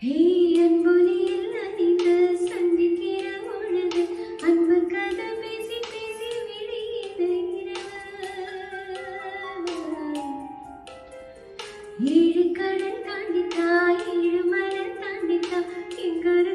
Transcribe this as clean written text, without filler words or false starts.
ஹே அன்பொலியில் அணிந்து சந்திக்கிற பொழுது அன்பு கதை பேசி பேசி விழியுது இரவு. ஏழு கடல் தாண்டித்தா ஏழு மலை தாண்டித்தா எங்கொரு